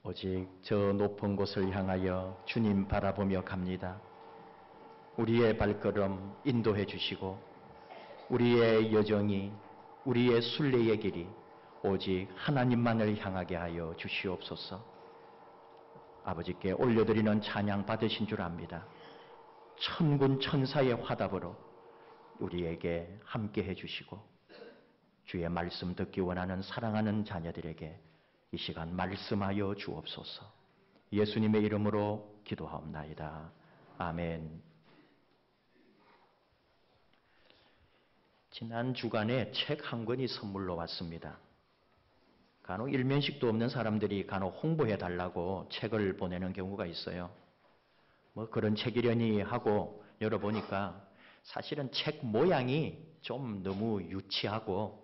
오직 저 높은 곳을 향하여 주님 바라보며 갑니다. 우리의 발걸음 인도해 주시고 우리의 여정이, 우리의 순례의 길이 오직 하나님만을 향하게 하여 주시옵소서. 아버지께 올려드리는 찬양 받으신 줄 압니다. 천군 천사의 화답으로 우리에게 함께해 주시고 주의 말씀 듣기 원하는 사랑하는 자녀들에게 이 시간 말씀하여 주옵소서. 예수님의 이름으로 기도하옵나이다. 아멘. 지난 주간에 책 한 권이 선물로 왔습니다. 간혹 일면식도 없는 사람들이 간혹 홍보해달라고 책을 보내는 경우가 있어요. 뭐 그런 책이려니 하고 열어보니까 사실은 책 모양이 좀 너무 유치하고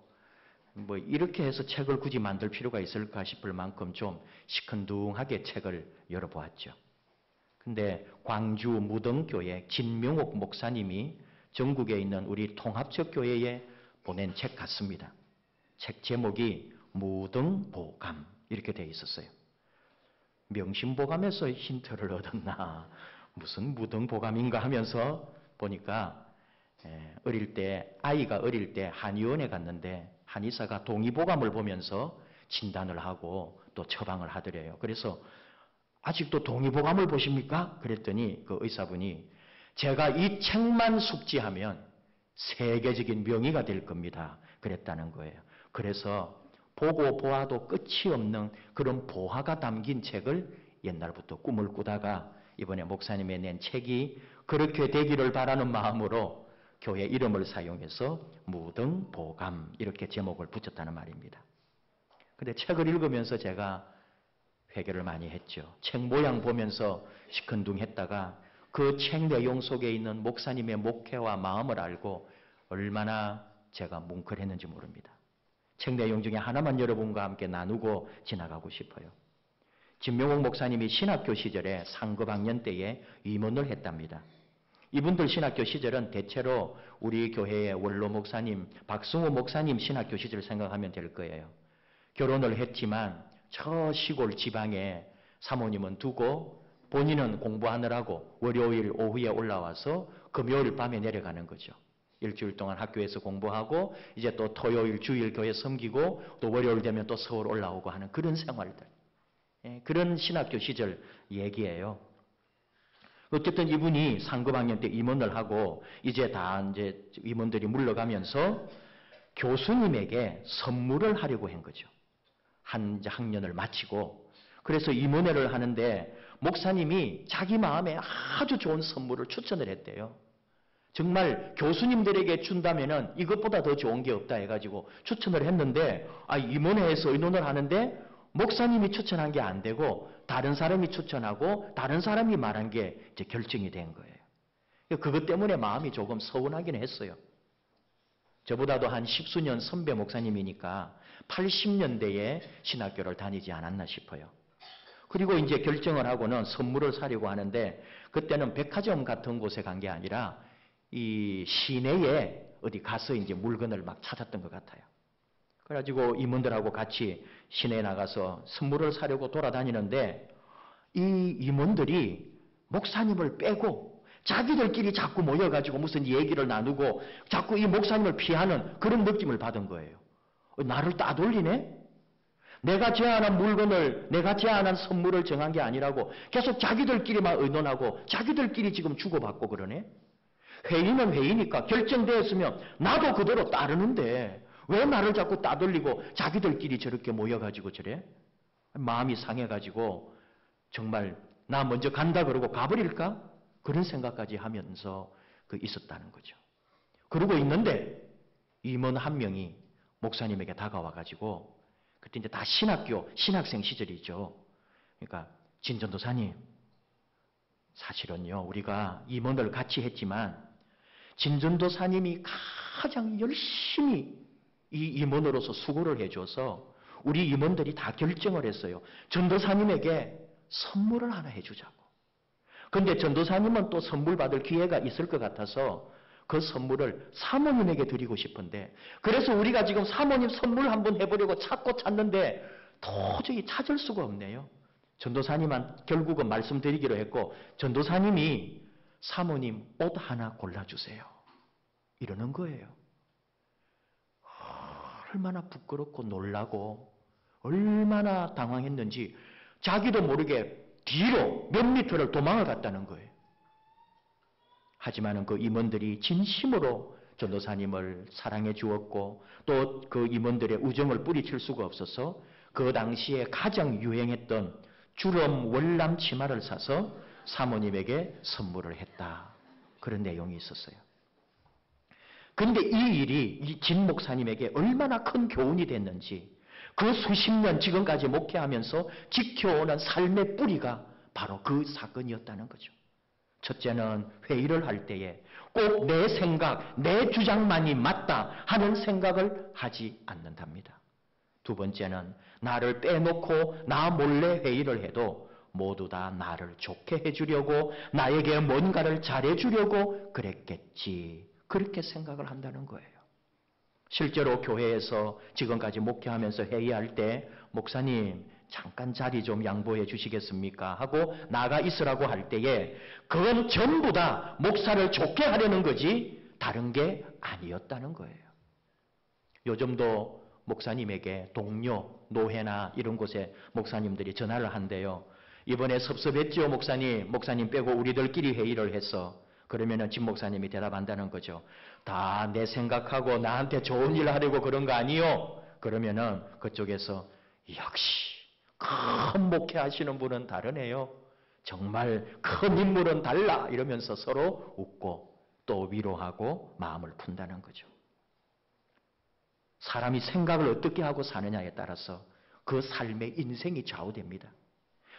뭐 이렇게 해서 책을 굳이 만들 필요가 있을까 싶을 만큼 좀 시큰둥하게 책을 열어보았죠. 근데 광주 무등교회 진명옥 목사님이 전국에 있는 우리 통합적 교회에 보낸 책 같습니다. 책 제목이 무등보감 이렇게 되어 있었어요. 명심보감에서 힌트를 얻었나 무슨 무등보감인가 하면서 보니까 아이가 어릴 때 한의원에 갔는데 한의사가 동의보감을 보면서 진단을 하고 또 처방을 하더래요. 그래서 아직도 동의보감을 보십니까? 그랬더니 그 의사분이 제가 이 책만 숙지하면 세계적인 명의가 될 겁니다. 그랬다는 거예요. 그래서 보고 보아도 끝이 없는 그런 보화가 담긴 책을 옛날부터 꿈을 꾸다가 이번에 목사님이 낸 책이 그렇게 되기를 바라는 마음으로 교회 이름을 사용해서 무등보감 이렇게 제목을 붙였다는 말입니다. 근데 책을 읽으면서 제가 회개를 많이 했죠. 책 모양 보면서 시큰둥했다가 그 책 내용 속에 있는 목사님의 목회와 마음을 알고 얼마나 제가 뭉클했는지 모릅니다. 책 내용 중에 하나만 여러분과 함께 나누고 지나가고 싶어요. 진명옥 목사님이 신학교 시절에 상급학년 때에 임원을 했답니다. 이분들 신학교 시절은 대체로 우리 교회의 원로 목사님, 박승호 목사님 신학교 시절을 생각하면 될 거예요. 결혼을 했지만 저 시골 지방에 사모님은 두고 본인은 공부하느라고 월요일 오후에 올라와서 금요일 밤에 내려가는 거죠. 일주일 동안 학교에서 공부하고 이제 또 토요일 주일 교회 섬기고 또 월요일 되면 또 서울 올라오고 하는 그런 생활들. 그런 신학교 시절 얘기예요. 어쨌든 이분이 상급학년 때 임원을 하고 이제 임원들이 물러가면서 교수님에게 선물을 하려고 한 거죠. 한 학년을 마치고 그래서 임원회를 하는데 목사님이 자기 마음에 아주 좋은 선물을 추천을 했대요. 정말 교수님들에게 준다면은 이것보다 더 좋은 게 없다 해가지고 추천을 했는데 임원회에서 의논을 하는데 목사님이 추천한 게 안 되고 다른 사람이 추천하고 다른 사람이 말한 게 이제 결정이 된 거예요. 그것 때문에 마음이 조금 서운하긴 했어요. 저보다도 한 10수년 선배 목사님이니까 80년대에 신학교를 다니지 않았나 싶어요. 그리고 이제 결정을 하고는 선물을 사려고 하는데 그때는 백화점 같은 곳에 간 게 아니라 이 시내에 어디 가서 이제 물건을 막 찾았던 것 같아요. 그래가지고 임원들하고 같이 시내에 나가서 선물을 사려고 돌아다니는데 이 임원들이 목사님을 빼고 자기들끼리 자꾸 모여가지고 무슨 얘기를 나누고 자꾸 이 목사님을 피하는 그런 느낌을 받은 거예요. 나를 따돌리네? 내가 제안한 물건을, 내가 제안한 선물을 정한 게 아니라고 계속 자기들끼리만 의논하고 자기들끼리 지금 주고받고 그러네? 회의는 회의니까 결정되었으면 나도 그대로 따르는데 왜 나를 자꾸 따돌리고 자기들끼리 저렇게 모여가지고 저래? 마음이 상해가지고 정말 나 먼저 간다 그러고 가버릴까? 그런 생각까지 하면서 있었다는 거죠. 그러고 있는데 임원 한 명이 목사님에게 다가와가지고 그때 이제 다 신학생 시절이죠. 그러니까 진전도사님 사실은요 우리가 임원을 같이 했지만 진전도사님이 가장 열심히 이 임원으로서 수고를 해줘서 우리 임원들이 다 결정을 했어요. 전도사님에게 선물을 하나 해주자고. 그런데 전도사님은 또 선물 받을 기회가 있을 것 같아서 그 선물을 사모님에게 드리고 싶은데 그래서 우리가 지금 사모님 선물 한번 해보려고 찾고 찾는데 도저히 찾을 수가 없네요. 전도사님한 결국은 말씀드리기로 했고 전도사님이 사모님 옷 하나 골라주세요. 이러는 거예요. 얼마나 부끄럽고 놀라고 얼마나 당황했는지 자기도 모르게 뒤로 몇 미터를 도망을 갔다는 거예요. 하지만 그 임원들이 진심으로 전도사님을 사랑해 주었고 또 그 임원들의 우정을 뿌리칠 수가 없어서 그 당시에 가장 유행했던 주름 월남 치마를 사서 사모님에게 선물을 했다. 그런 내용이 있었어요. 그런데 이 일이 이 진 목사님에게 얼마나 큰 교훈이 됐는지 그 수십 년 지금까지 목회하면서 지켜오는 삶의 뿌리가 바로 그 사건이었다는 거죠. 첫째는 회의를 할 때에 꼭 내 생각, 내 주장만이 맞다 하는 생각을 하지 않는답니다. 두 번째는 나를 빼놓고 나 몰래 회의를 해도 모두 다 나를 좋게 해주려고 나에게 뭔가를 잘해주려고 그랬겠지. 그렇게 생각을 한다는 거예요. 실제로 교회에서 지금까지 목회하면서 회의할 때 목사님 잠깐 자리 좀 양보해 주시겠습니까? 하고 나가 있으라고 할 때에 그건 전부 다 목사를 좋게 하려는 거지 다른 게 아니었다는 거예요. 요즘도 목사님에게 동료, 노회나 이런 곳에 목사님들이 전화를 한대요. 이번에 섭섭했죠 목사님. 목사님 빼고 우리들끼리 회의를 했어. 그러면은 진 목사님이 대답한다는 거죠. 다 내 생각하고 나한테 좋은 일 하려고 그런 거 아니요? 그러면은 그쪽에서 역시 큰 목회하시는 분은 다르네요. 정말 큰 인물은 달라. 이러면서 서로 웃고 또 위로하고 마음을 푼다는 거죠. 사람이 생각을 어떻게 하고 사느냐에 따라서 그 삶의 인생이 좌우됩니다.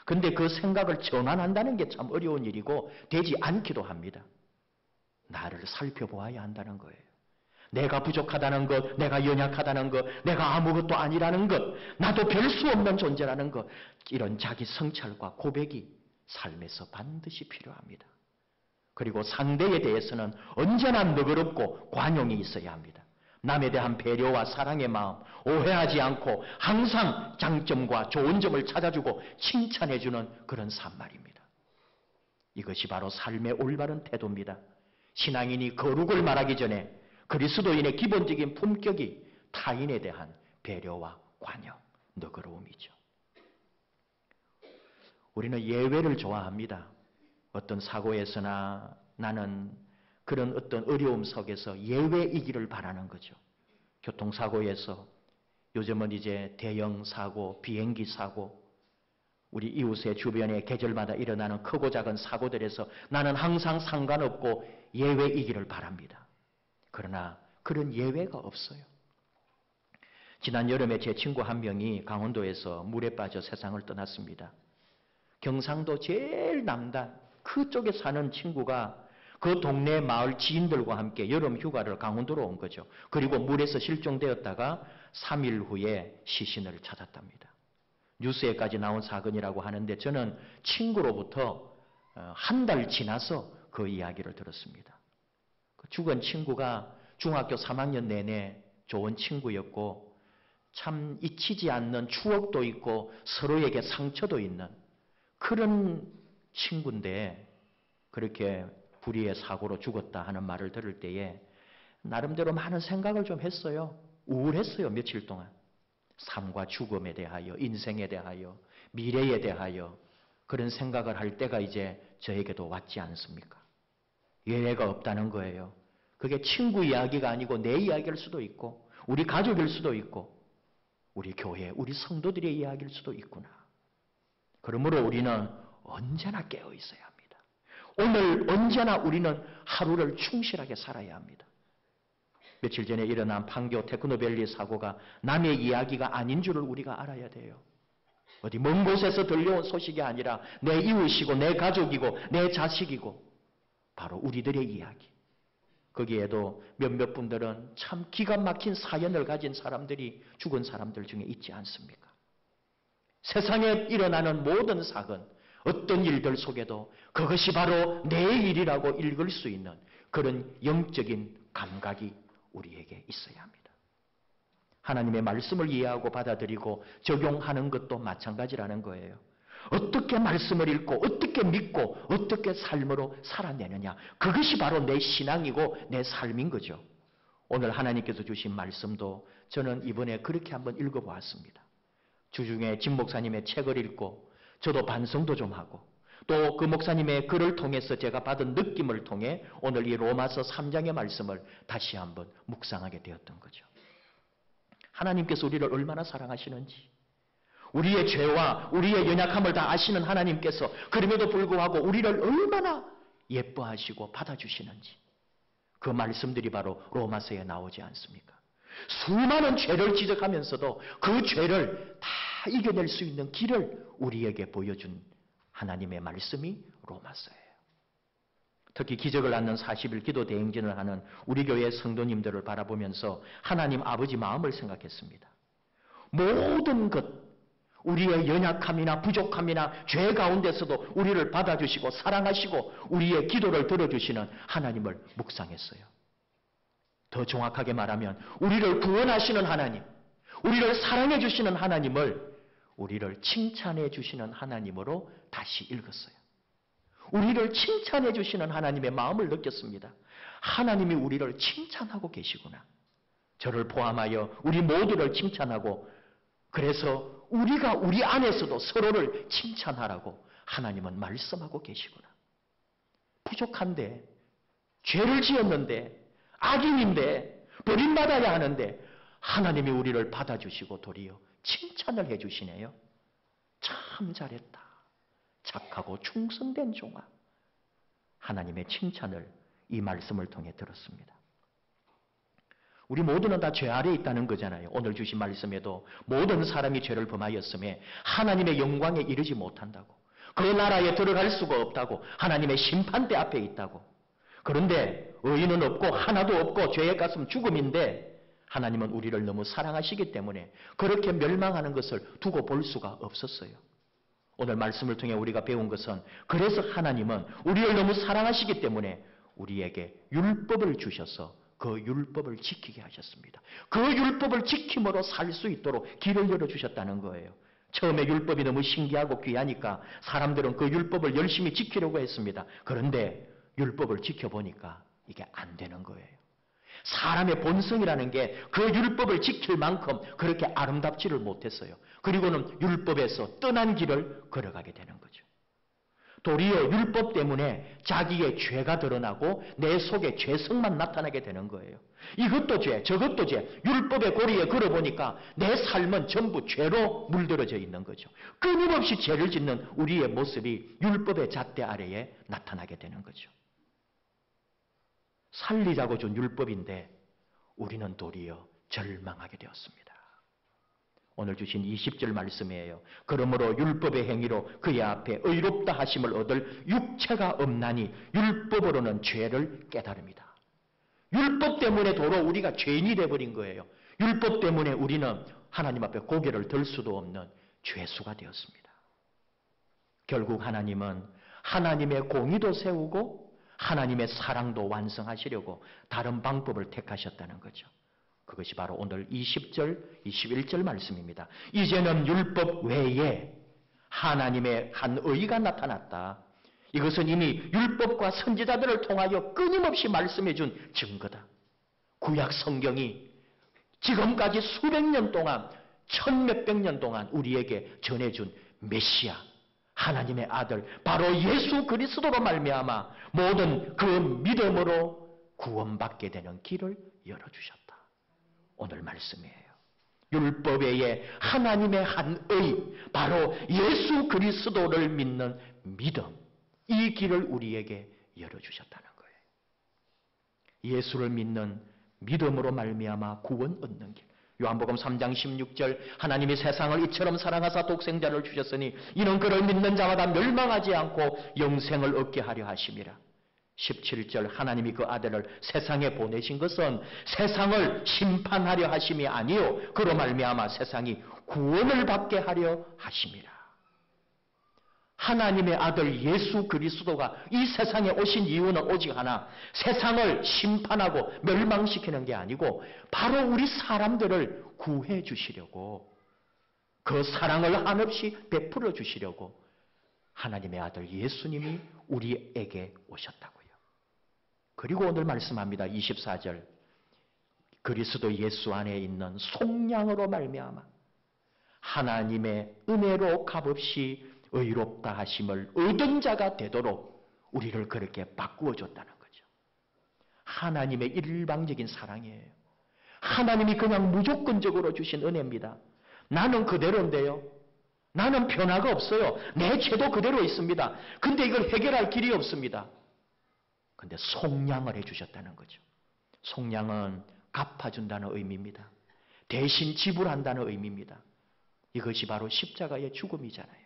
그런데 그 생각을 전환한다는 게 참 어려운 일이고 되지 않기도 합니다. 나를 살펴보아야 한다는 거예요. 내가 부족하다는 것, 내가 연약하다는 것, 내가 아무것도 아니라는 것, 나도 별 수 없는 존재라는 것, 이런 자기 성찰과 고백이 삶에서 반드시 필요합니다. 그리고 상대에 대해서는 언제나 너그럽고 관용이 있어야 합니다. 남에 대한 배려와 사랑의 마음, 오해하지 않고 항상 장점과 좋은 점을 찾아주고 칭찬해주는 그런 삶말입니다. 이것이 바로 삶의 올바른 태도입니다. 신앙인이 거룩을 말하기 전에 그리스도인의 기본적인 품격이 타인에 대한 배려와 관용, 너그러움이죠. 우리는 예외를 좋아합니다. 어떤 사고에서나 나는 그런 어떤 어려움 속에서 예외이기를 바라는 거죠. 교통사고에서 요즘은 이제 대형 사고, 비행기 사고, 우리 이웃의 주변에 계절마다 일어나는 크고 작은 사고들에서 나는 항상 상관없고 예외이기를 바랍니다. 그러나 그런 예외가 없어요. 지난 여름에 제 친구 한 명이 강원도에서 물에 빠져 세상을 떠났습니다. 경상도 제일 남단 그쪽에 사는 친구가 그 동네 마을 지인들과 함께 여름 휴가를 강원도로 온 거죠. 그리고 물에서 실종되었다가 3일 후에 시신을 찾았답니다. 뉴스에까지 나온 사건이라고 하는데 저는 친구로부터 한 달 지나서 그 이야기를 들었습니다. 그 죽은 친구가 중학교 3학년 내내 좋은 친구였고 참 잊히지 않는 추억도 있고 서로에게 상처도 있는 그런 친구인데 그렇게 불의의 사고로 죽었다 하는 말을 들을 때에 나름대로 많은 생각을 좀 했어요. 우울했어요. 며칠 동안. 삶과 죽음에 대하여, 인생에 대하여, 미래에 대하여 그런 생각을 할 때가 이제 저에게도 왔지 않습니까? 예외가 없다는 거예요. 그게 친구 이야기가 아니고 내 이야기일 수도 있고 우리 가족일 수도 있고 우리 교회, 우리 성도들의 이야기일 수도 있구나. 그러므로 우리는 언제나 깨어 있어야 합니다. 오늘 언제나 우리는 하루를 충실하게 살아야 합니다. 며칠 전에 일어난 판교 테크노밸리 사고가 남의 이야기가 아닌 줄을 우리가 알아야 돼요. 어디 먼 곳에서 들려온 소식이 아니라 내 이웃이고 내 가족이고 내 자식이고 바로 우리들의 이야기. 거기에도 몇몇 분들은 참 기가 막힌 사연을 가진 사람들이 죽은 사람들 중에 있지 않습니까? 세상에 일어나는 모든 사건, 어떤 일들 속에도 그것이 바로 내 일이라고 읽을 수 있는 그런 영적인 감각이 우리에게 있어야 합니다. 하나님의 말씀을 이해하고 받아들이고 적용하는 것도 마찬가지라는 거예요. 어떻게 말씀을 읽고 어떻게 믿고 어떻게 삶으로 살아내느냐. 그것이 바로 내 신앙이고 내 삶인 거죠. 오늘 하나님께서 주신 말씀도 저는 이번에 그렇게 한번 읽어보았습니다. 주중에 진 목사님의 책을 읽고 저도 반성도 좀 하고 또 그 목사님의 글을 통해서 제가 받은 느낌을 통해 오늘 이 로마서 3장의 말씀을 다시 한번 묵상하게 되었던 거죠. 하나님께서 우리를 얼마나 사랑하시는지, 우리의 죄와 우리의 연약함을 다 아시는 하나님께서 그럼에도 불구하고 우리를 얼마나 예뻐하시고 받아주시는지, 그 말씀들이 바로 로마서에 나오지 않습니까? 수많은 죄를 지적하면서도 그 죄를 다 이겨낼 수 있는 길을 우리에게 보여준 하나님의 말씀이 로마서예요. 특히 기적을 낳는 40일 기도 대행진을 하는 우리 교회 성도님들을 바라보면서 하나님 아버지 마음을 생각했습니다. 모든 것, 우리의 연약함이나 부족함이나 죄 가운데서도 우리를 받아주시고 사랑하시고 우리의 기도를 들어주시는 하나님을 묵상했어요. 더 정확하게 말하면 우리를 구원하시는 하나님, 우리를 사랑해 주시는 하나님을 우리를 칭찬해 주시는 하나님으로 다시 읽었어요. 우리를 칭찬해 주시는 하나님의 마음을 느꼈습니다. 하나님이 우리를 칭찬하고 계시구나. 저를 포함하여 우리 모두를 칭찬하고, 그래서 우리가 우리 안에서도 서로를 칭찬하라고 하나님은 말씀하고 계시구나. 부족한데, 죄를 지었는데, 악인인데, 버림받아야 하는데 하나님이 우리를 받아주시고 도리어 칭찬을 해주시네요. 참 잘했다. 착하고 충성된 종아. 하나님의 칭찬을 이 말씀을 통해 들었습니다. 우리 모두는 다 죄 아래에 있다는 거잖아요. 오늘 주신 말씀에도 모든 사람이 죄를 범하였음에 하나님의 영광에 이르지 못한다고, 그 나라에 들어갈 수가 없다고, 하나님의 심판대 앞에 있다고. 그런데 의인은 없고 하나도 없고 죄의 값은 죽음인데 하나님은 우리를 너무 사랑하시기 때문에 그렇게 멸망하는 것을 두고 볼 수가 없었어요. 오늘 말씀을 통해 우리가 배운 것은, 그래서 하나님은 우리를 너무 사랑하시기 때문에 우리에게 율법을 주셔서 그 율법을 지키게 하셨습니다. 그 율법을 지킴으로 살 수 있도록 길을 열어주셨다는 거예요. 처음에 율법이 너무 신기하고 귀하니까 사람들은 그 율법을 열심히 지키려고 했습니다. 그런데 율법을 지켜보니까 이게 안 되는 거예요. 사람의 본성이라는 게 그 율법을 지킬 만큼 그렇게 아름답지를 못했어요. 그리고는 율법에서 떠난 길을 걸어가게 되는 거죠. 도리어 율법 때문에 자기의 죄가 드러나고 내 속에 죄성만 나타나게 되는 거예요. 이것도 죄, 저것도 죄, 율법의 고리에 걸어보니까 내 삶은 전부 죄로 물들어져 있는 거죠. 끊임없이 죄를 짓는 우리의 모습이 율법의 잣대 아래에 나타나게 되는 거죠. 살리자고 준 율법인데 우리는 도리어 절망하게 되었습니다. 오늘 주신 20절 말씀이에요. 그러므로 율법의 행위로 그의 앞에 의롭다 하심을 얻을 육체가 없나니 율법으로는 죄를 깨달음이다. 율법 때문에 도로 우리가 죄인이 되어버린 거예요. 율법 때문에 우리는 하나님 앞에 고개를 들 수도 없는 죄수가 되었습니다. 결국 하나님은 하나님의 공의도 세우고 하나님의 사랑도 완성하시려고 다른 방법을 택하셨다는 거죠. 그것이 바로 오늘 20절, 21절 말씀입니다. 이제는 율법 외에 하나님의 한 의가 나타났다. 이것은 이미 율법과 선지자들을 통하여 끊임없이 말씀해 준 증거다. 구약 성경이 지금까지 수백 년 동안, 천몇백 년 동안 우리에게 전해준 메시아, 하나님의 아들, 바로 예수 그리스도로 말미암아 모든 그 믿음으로 구원받게 되는 길을 열어주셨다. 오늘 말씀이에요. 율법 외에 하나님의 한 의, 바로 예수 그리스도를 믿는 믿음, 이 길을 우리에게 열어주셨다는 거예요. 예수를 믿는 믿음으로 말미암아 구원 얻는 길. 요한복음 3장 16절, 하나님이 세상을 이처럼 사랑하사 독생자를 주셨으니 이는 그를 믿는 자마다 멸망하지 않고 영생을 얻게 하려 하심이라. 17절, 하나님이 그 아들을 세상에 보내신 것은 세상을 심판하려 하심이 아니요 그로 말미암아 세상이 구원을 받게 하려 하심이라. 하나님의 아들 예수 그리스도가 이 세상에 오신 이유는 오직 하나, 세상을 심판하고 멸망시키는 게 아니고 바로 우리 사람들을 구해 주시려고, 그 사랑을 한없이 베풀어 주시려고 하나님의 아들 예수님이 우리에게 오셨다고요. 그리고 오늘 말씀합니다. 24절. 그리스도 예수 안에 있는 속량으로 말미암아 하나님의 은혜로 값없이 의롭다 하심을 얻은 자가 되도록 우리를 그렇게 바꾸어 줬다는 거죠. 하나님의 일방적인 사랑이에요. 하나님이 그냥 무조건적으로 주신 은혜입니다. 나는 그대로인데요. 나는 변화가 없어요. 내 죄도 그대로 있습니다. 근데 이걸 해결할 길이 없습니다. 근데 속량을 해주셨다는 거죠. 속량은 갚아준다는 의미입니다. 대신 지불한다는 의미입니다. 이것이 바로 십자가의 죽음이잖아요.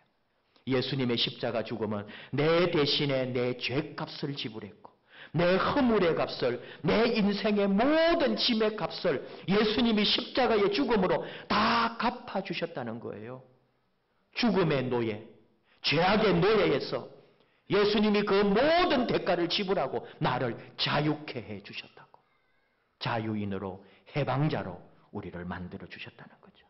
예수님의 십자가 죽음은 내 대신에 내 죄값을 지불했고 내 허물의 값을, 내 인생의 모든 짐의 값을 예수님이 십자가의 죽음으로 다 갚아주셨다는 거예요. 죽음의 노예, 죄악의 노예에서 예수님이 그 모든 대가를 지불하고 나를 자유케 해주셨다고. 자유인으로, 해방자로 우리를 만들어 주셨다는 거죠.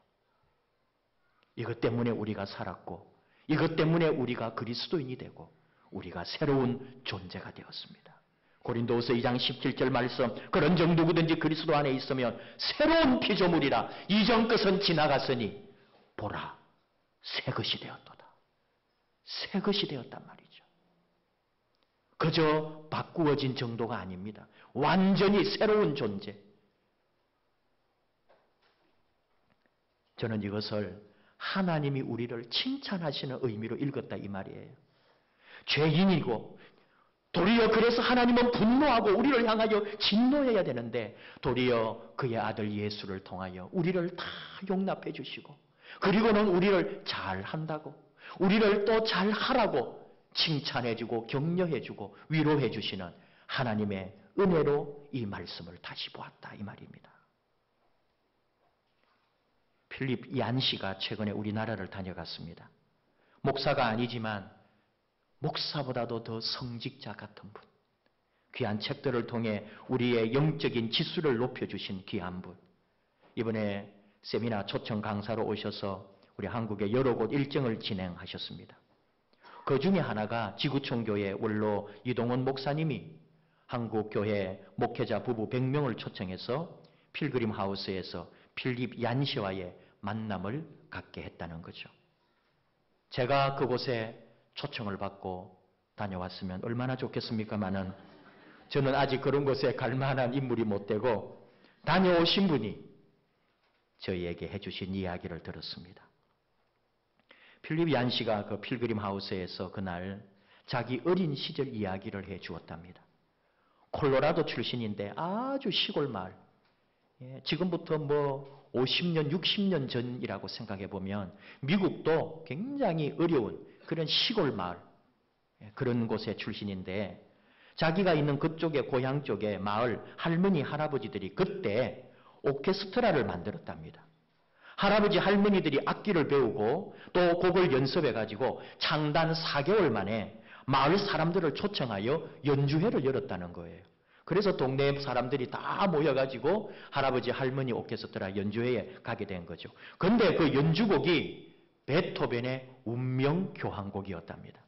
이것 때문에 우리가 살았고 이것 때문에 우리가 그리스도인이 되고 우리가 새로운 존재가 되었습니다. 고린도후서 2장 17절 말씀, 그런즉 누구든지 그리스도 안에 있으면 새로운 피조물이라 이전 것은 지나갔으니 보라 새 것이 되었도다. 새 것이 되었단 말이죠. 그저 바꾸어진 정도가 아닙니다. 완전히 새로운 존재. 저는 이것을 하나님이 우리를 칭찬하시는 의미로 읽었다 이 말이에요. 죄인이고 도리어 그래서 하나님은 분노하고 우리를 향하여 진노해야 되는데 도리어 그의 아들 예수를 통하여 우리를 다 용납해 주시고 그리고는 우리를 잘한다고 우리를 또 잘하라고 칭찬해주고 격려해주고 위로해주시는 하나님의 은혜로 이 말씀을 다시 보았다 이 말입니다. 필립 얀 씨가 최근에 우리나라를 다녀갔습니다. 목사가 아니지만 목사보다도 더 성직자 같은 분, 귀한 책들을 통해 우리의 영적인 지수를 높여주신 귀한 분, 이번에 세미나 초청 강사로 오셔서 우리 한국의 여러 곳 일정을 진행하셨습니다. 그 중에 하나가 지구촌교회 원로 이동원 목사님이 한국교회 목회자 부부 100명을 초청해서 필그림 하우스에서 필립 얀 씨와의 만남을 갖게 했다는 거죠. 제가 그곳에 초청을 받고 다녀왔으면 얼마나 좋겠습니까마는 저는 아직 그런 곳에 갈 만한 인물이 못 되고 다녀오신 분이 저희에게 해주신 이야기를 들었습니다. 필립 얀 씨가 그 필그림 하우스에서 그날 자기 어린 시절 이야기를 해 주었답니다. 콜로라도 출신인데 아주 시골 마을. 지금부터 50년, 60년 전이라고 생각해 보면 미국도 굉장히 어려운 그런 시골 마을, 그런 곳의 출신인데 자기가 있는 그쪽에 고향 쪽에 마을 할머니, 할아버지들이 그때 오케스트라를 만들었답니다. 할아버지, 할머니들이 악기를 배우고 또 곡을 연습해가지고 창단 4개월 만에 마을 사람들을 초청하여 연주회를 열었다는 거예요. 그래서 동네 사람들이 다 모여가지고 할아버지, 할머니 오케스트라 연주회에 가게 된 거죠. 그런데 그 연주곡이 베토벤의 운명 교향곡이었답니다.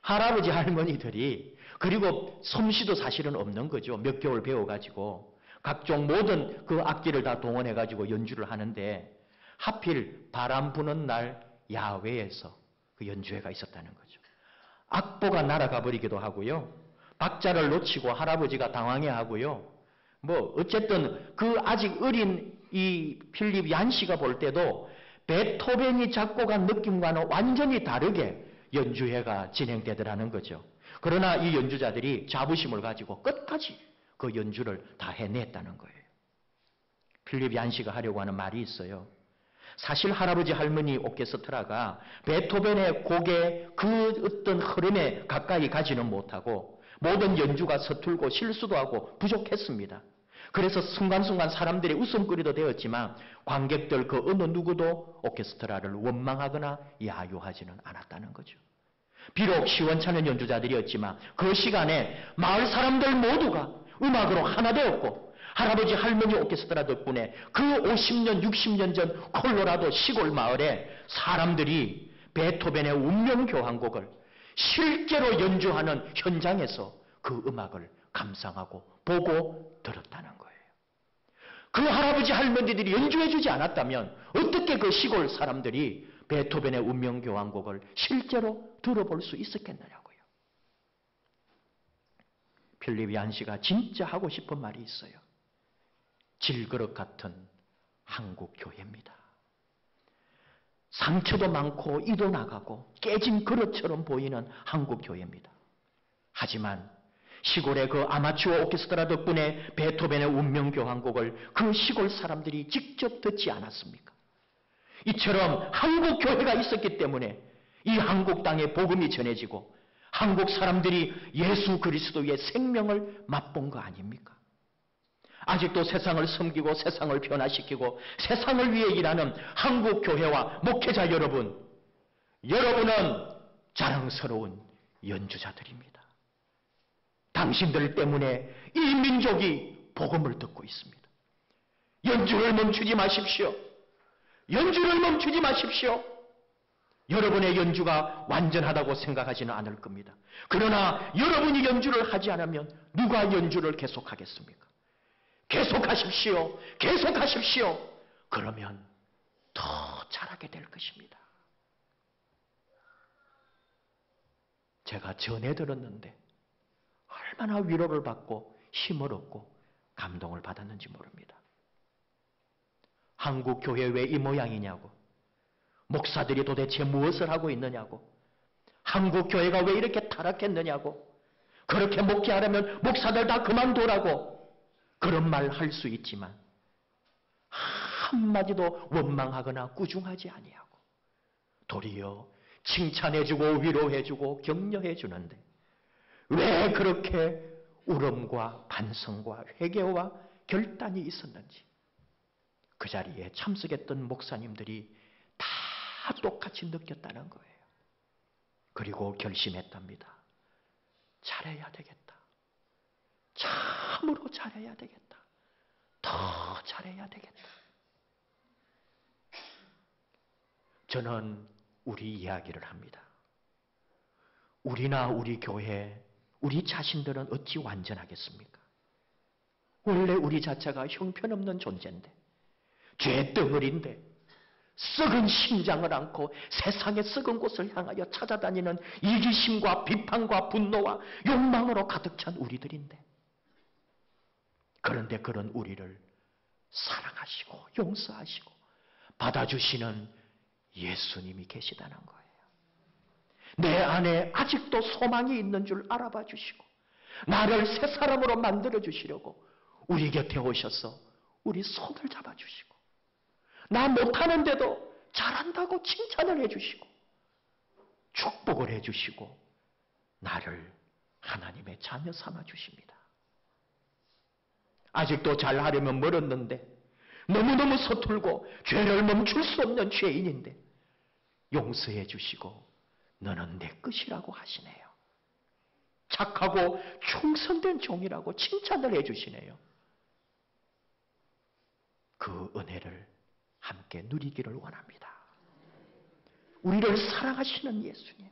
할아버지, 할머니들이 그리고 솜씨도 사실은 없는 거죠. 몇 개월 배워가지고 각종 모든 그 악기를 다 동원해가지고 연주를 하는데 하필 바람 부는 날 야외에서 그 연주회가 있었다는 거죠. 악보가 날아가 버리기도 하고요. 박자를 놓치고 할아버지가 당황해하고요. 어쨌든 그 아직 어린 이 필립 얀 씨가 볼 때도 베토벤이 작곡한 느낌과는 완전히 다르게 연주회가 진행되더라는 거죠. 그러나 이 연주자들이 자부심을 가지고 끝까지 그 연주를 다 해냈다는 거예요. 필립 얀 씨가 하려고 하는 말이 있어요. 사실 할아버지, 할머니 오케스트라가 베토벤의 곡의 그 어떤 흐름에 가까이 가지는 못하고 모든 연주가 서툴고 실수도 하고 부족했습니다. 그래서 순간순간 사람들이 웃음거리도 되었지만 관객들 그 어느 누구도 오케스트라를 원망하거나 야유하지는 않았다는 거죠. 비록 시원찮은 연주자들이었지만 그 시간에 마을 사람들 모두가 음악으로 하나 되었고 할아버지, 할머니 오케스트라 덕분에 그 50년, 60년 전 콜로라도 시골 마을에 사람들이 베토벤의 운명교향곡을 실제로 연주하는 현장에서 그 음악을 감상하고 보고 들었다는 거예요. 그 할아버지 할머니들이 연주해주지 않았다면 어떻게 그 시골 사람들이 베토벤의 운명교향곡을 실제로 들어볼 수 있었겠느냐고요. 필립 얀시가 진짜 하고 싶은 말이 있어요. 질그릇 같은 한국 교회입니다. 상처도 많고 이도 나가고 깨진 그릇처럼 보이는 한국 교회입니다. 하지만 시골의 그 아마추어 오케스트라 덕분에 베토벤의 운명교향곡을 그 시골 사람들이 직접 듣지 않았습니까? 이처럼 한국 교회가 있었기 때문에 이 한국 땅에 복음이 전해지고 한국 사람들이 예수 그리스도의 생명을 맛본 거 아닙니까? 아직도 세상을 섬기고 세상을 변화시키고 세상을 위해 일하는 한국 교회와 목회자 여러분, 여러분은 자랑스러운 연주자들입니다. 당신들 때문에 이 민족이 복음을 듣고 있습니다. 연주를 멈추지 마십시오. 연주를 멈추지 마십시오. 여러분의 연주가 완전하다고 생각하지는 않을 겁니다. 그러나 여러분이 연주를 하지 않으면 누가 연주를 계속하겠습니까? 계속하십시오. 계속하십시오. 그러면 더 잘하게 될 것입니다. 제가 전해 들었는데 얼마나 위로를 받고 힘을 얻고 감동을 받았는지 모릅니다. 한국 교회 왜 이 모양이냐고, 목사들이 도대체 무엇을 하고 있느냐고, 한국 교회가 왜 이렇게 타락했느냐고, 그렇게 목회하려면 목사들 다 그만두라고 그런 말 할 수 있지만 한마디도 원망하거나 꾸중하지 아니하고 도리어 칭찬해주고 위로해주고 격려해주는데 왜 그렇게 울음과 반성과 회개와 결단이 있었는지 그 자리에 참석했던 목사님들이 다 똑같이 느꼈다는 거예요. 그리고 결심했답니다. 잘해야 되겠다. 참으로 잘해야 되겠다. 더 잘해야 되겠다. 저는 우리 이야기를 합니다. 우리나 우리 교회, 우리 자신들은 어찌 완전하겠습니까? 원래 우리 자체가 형편없는 존재인데, 죄덩어리인데, 썩은 심장을 안고 세상의 썩은 곳을 향하여 찾아다니는 이기심과 비판과 분노와 욕망으로 가득 찬 우리들인데, 그런데 그런 우리를 사랑하시고 용서하시고 받아주시는 예수님이 계시다는 거예요. 내 안에 아직도 소망이 있는 줄 알아봐 주시고 나를 새 사람으로 만들어 주시려고 우리 곁에 오셔서 우리 손을 잡아 주시고 나 못하는데도 잘한다고 칭찬을 해 주시고 축복을 해 주시고 나를 하나님의 자녀 삼아 주십니다. 아직도 잘하려면 멀었는데 너무너무 서툴고 죄를 멈출 수 없는 죄인인데 용서해 주시고 너는 내 것이라고 하시네요. 착하고 충성된 종이라고 칭찬을 해 주시네요. 그 은혜를 함께 누리기를 원합니다. 우리를 사랑하시는 예수님,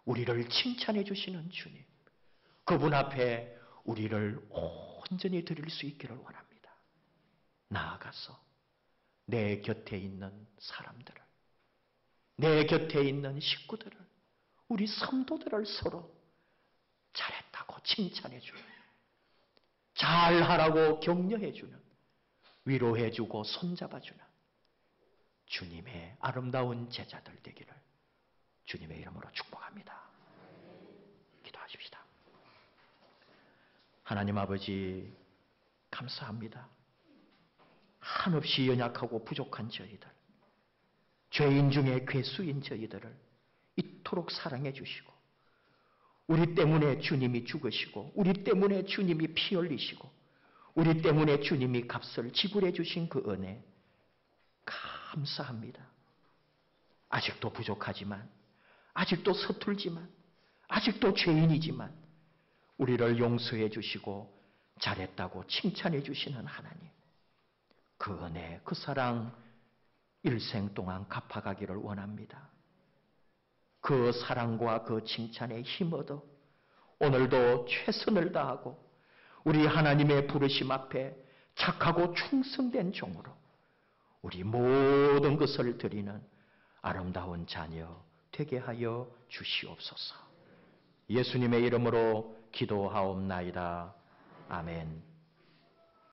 우리를 칭찬해 주시는 주님, 그분 앞에 우리를 온전히 드릴 수 있기를 원합니다. 나아가서 내 곁에 있는 사람들을, 내 곁에 있는 식구들을, 우리 성도들을 서로 잘했다고 칭찬해주는, 잘하라고 격려해주는, 위로해주고 손잡아주는 주님의 아름다운 제자들 되기를 주님의 이름으로 축복합니다. 기도하십시다. 하나님 아버지 감사합니다. 한없이 연약하고 부족한 저희들, 죄인 중에 괴수인 저희들을 이토록 사랑해 주시고 우리 때문에 주님이 죽으시고 우리 때문에 주님이 피 흘리시고 우리 때문에 주님이 값을 지불해 주신 그 은혜 감사합니다. 아직도 부족하지만, 아직도 서툴지만, 아직도 죄인이지만 우리를 용서해 주시고 잘했다고 칭찬해 주시는 하나님, 그 은혜, 그 사랑 일생 동안 갚아가기를 원합니다. 그 사랑과 그 칭찬에 힘얻어 오늘도 최선을 다하고 우리 하나님의 부르심 앞에 착하고 충성된 종으로 우리 모든 것을 드리는 아름다운 자녀 되게 하여 주시옵소서. 예수님의 이름으로 기도하옵나이다. 아멘.